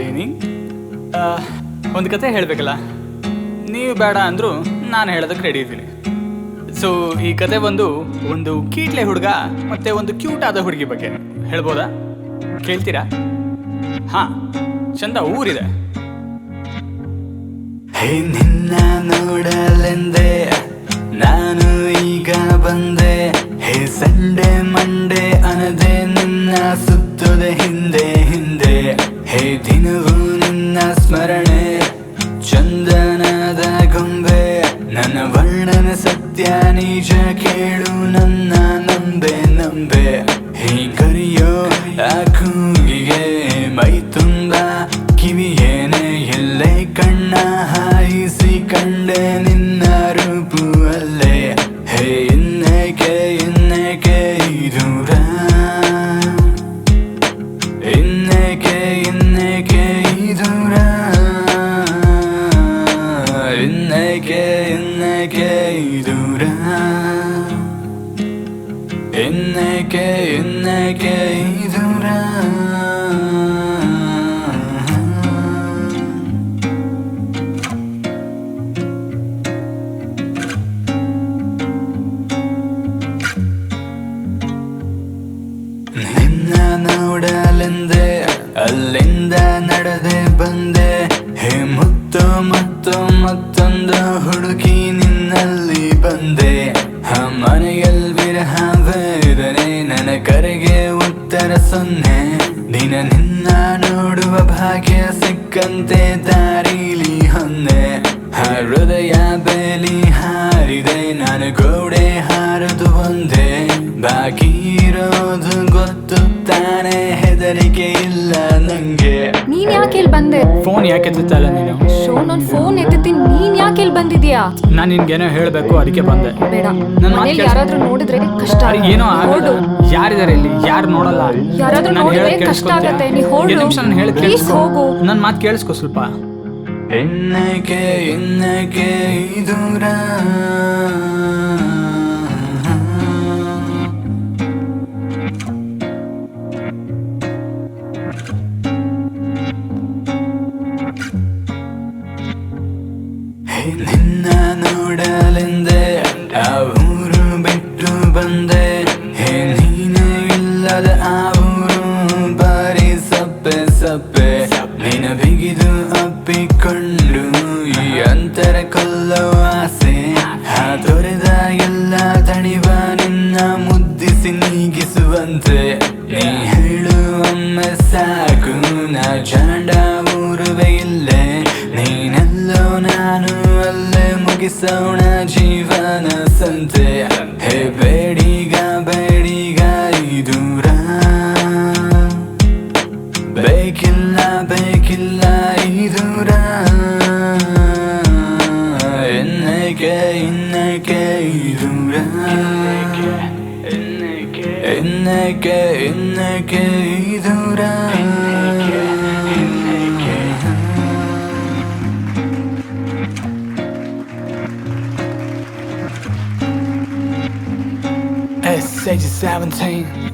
Entertaining. ಒಂದು ಕತೆ ಹೇಳಬೇಕಲ್ಲ, ನೀವು ಬೇಡ ಅಂದರೂ ನಾನು ಹೇಳೋದಕ್ಕೆ ರೆಡಿ ಇದ್ದೀನಿ. ಸೊ ಈ ಕತೆ ಒಂದು ಕೀಟ್ಲೆ ಹುಡುಗ ಮತ್ತು ಒಂದು ಕ್ಯೂಟ್ ಆದ ಹುಡುಗಿ ಬಗ್ಗೆ ಹೇಳ್ಬೋದಾ? ಕೇಳ್ತೀರಾ? ಹಾಂ, ಚಂದ ಊರಿದೆ. ಹೇ ನಿನ್ನ ನೋಡಲೆಂದೆ ನಾನು ಈಗ ಬಂದೆ, ಹೇ ಸಂಡೆ ಮಂಡೆ ಅನ್ನದೆ ನಿನ್ನ ಸುತ್ತದೆ ಹಿಂದೆ ಹಿಂದೆ, ಹೇ ದಿನವೂ ನಿನ್ನ ಸ್ಮರಣೆ ಚಂದನದ ಗೊಂಬೆ, ನನ್ನ ವರ್ಣನ ಸತ್ಯ ನಿಜ ಕೇಳು ನನ್ನ ನಂಬೆ ನಂಬೆ, ಹೇ ಕರಿಯೋ ಆ ಕೂಗಿಗೆ ಮೈ ತುಂಬ ಕಿವಿಯೇನೆ ಎಲ್ಲೇ ಕಣ್ಣ ಹಾಯಿಸಿ ಕಂಡೆ ನಿನ್ನ ರೂಪು ಅಲ್ಲೇ, ಹೇ ಇನ್ನೇಕೆ ಇನ್ನೇಕೆ ಈ ದೂರ, ಇನ್ನೇಕೆ ಇನ್ನೇಕೆ ಈ ದೂರ, ಇನ್ನೇಕೆ ಇನ್ನೇಕೆ ಈ ದೂರ, ಇನ್ನೇಕೆ ಇನ್ನೇಕೆ ಈ ದೂರ. ನಿನ್ನ ನೋಡಲೆಂದೆ ಅಲ್ಲಿಂದ ನಡೆದೆ ಬಂದೆ, ಹೇ ಮುತ್ತು ಮತ್ತು ಮತ್ತೊಂದು ಹುಡುಕಿ ನಿನ್ನಲ್ಲಿ ಬಂದೆ, ಮನೆಯಲ್ಲಿ ವಿರಹ ವೇದನೆ ನನ್ನ ಕರೆಗೆ ಉತ್ತರ ಸೊನ್ನೆ, ದಿನ ನಿನ್ನ ನೋಡುವ ಭಾಗ್ಯ ಸಿಕ್ಕಂತೆ ದಾರಿಲಿ ಹೊನ್ನೆ, ಹೃದಯ ಬೇಲಿ ಹಾರಿದೆ ನಾನು ಗೋಡೆ ಹಾರದು ಒಂದೇ, ಬಾಕಿ ಇರೋದು ಗೊತ್ತು ತಾನೆ ಹೆದರಿಕೆ ಇಲ್ಲ ನಂಗೆ. ನೀನ್ ಯಾಕೆ ಇಲ್ಲಿ ಬಂದೆ? ಫೋನ್ ಯಾಕೆ ಎತ್ತುತ್ತಲ್ಲ ನೀನು? ಶೋ, ನಾನ್ ಫೋನ್ ಎತ್ತೀನಿ, ನೀನ್ ಯಾಕೆ ಇಲ್ಲಿ ಬಂದಿದ್ಯಾ? ನಾನು ನಿನ್ಗೇನೋ ಹೇಳಬೇಕು, ಅದಕ್ಕೆ ಬಂದೆ. ಬೇಡ, ನನ್ನ ಮಾತು ಮನೇಲಿ ಕೇಳ್ಸು. ಯಾರಾದ್ರೂ ನೋಡಿದ್ರೆ ಕಷ್ಟ. ಏನೋ ಆಗಲ್ಲ, ಹೊರಡು. ಯಾರಿದ್ದಾರೆ ಇಲ್ಲಿ? ಯಾರು ನೋಡಲ್ಲ. ಯಾರಾದ್ರೂ ನಾನು ನೋಡಿದ್ರೆ ಹೇಳೋದು ಕಷ್ಟ ಕೇಳಿಸ್ಕೊಳ್ತೀಯಾ? ಆಗತ್ತೆ, ನೀ ಹೊರಡು. ಎರಡು ನಿಮಿಷ ನಾನು ಹೇಳೋದು Please ಕೇಳಿಸ್ಕೊ. ಹೋಗು. ನನ್ನ ಮಾತು ಕೇಳಿಸ್ಕೊ ಸ್ವಲ್ಪ. ಇನ್ನೇಕೆ ಇನ್ನೇಕೆ ಈ ದೂರ, ಹೇ ನಿನ್ನ ನೋಡಲೆಂದೆ ಆ ಊರು ಬಿಟ್ಟು ಬಂದೆ, ಹೇ ನೀನು ಇಲ್ಲದ ಆ ಊರು ಬಾರಿ ಸಪ್ಪೆ ಸಪ್ಪೆ, ನಿನ ಬಿಗಿದು ಅಪ್ಪಿಕೊಂಡು ಈ ಅಂತರ ಕೊಲ್ಲೋ ಆಸೆ, ತೊರೆದ ಎಲ್ಲ ತಣಿವ ನಿನ್ನ ಮುದ್ದಿಸಿ ನೀಗಿಸುವಂತೆ, ನೀ ಹೇಳು ಒಮ್ಮೆ ಸಾಕು ನಾ ಜಾಂಡ ಊರುವೆ ಇಲ್ಲೇ, ನೀನೆಲ್ಲೋ ನಾನು ಅಲ್ಲೇ ಮುಗಿಸೋಣ ಜೀವನ ಸಂತೆ, ಹೇ ಬೇಡೀಗ ಬೇಡೀಗ ಈ ದೂರ, ಬೇಕಿಲ್ಲ ಬೇಕಿಲ್ಲ ಈ ದೂರ, ಇನ್ನೇಕೆ ಇನ್ನೇಕೆ ಈ ದೂರ, ಇನ್ನೇಕೆ ಇನ್ನೇಕೆ ಈ ದೂರ. Age 17